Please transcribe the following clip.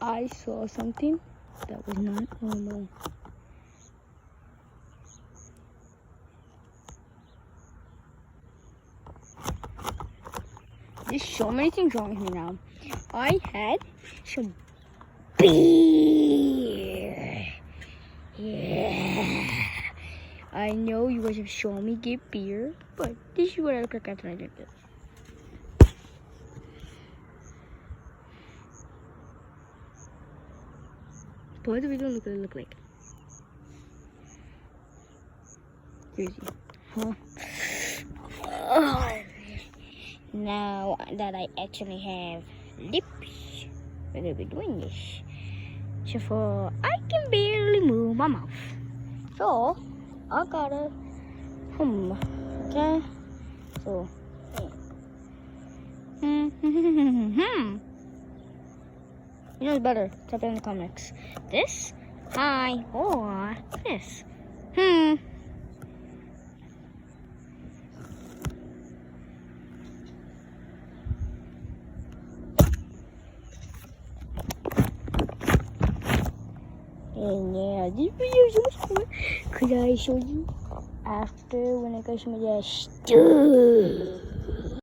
I saw something that was not normal. There's so many things wrong with me now. I had some beer. Yeah. I know you guys have shown me get beer, but this is what I look like after I drink this. Pause the video and look what it look like. Crazy. Huh? Now that I actually have lips, we're gonna be doing this. So for I can barely move my mouth. So I gotta okay. So you know it's better. Type it in the comments. This, hi, or this. And yeah, this video is so much cool because I show you after when I got some of that stuff.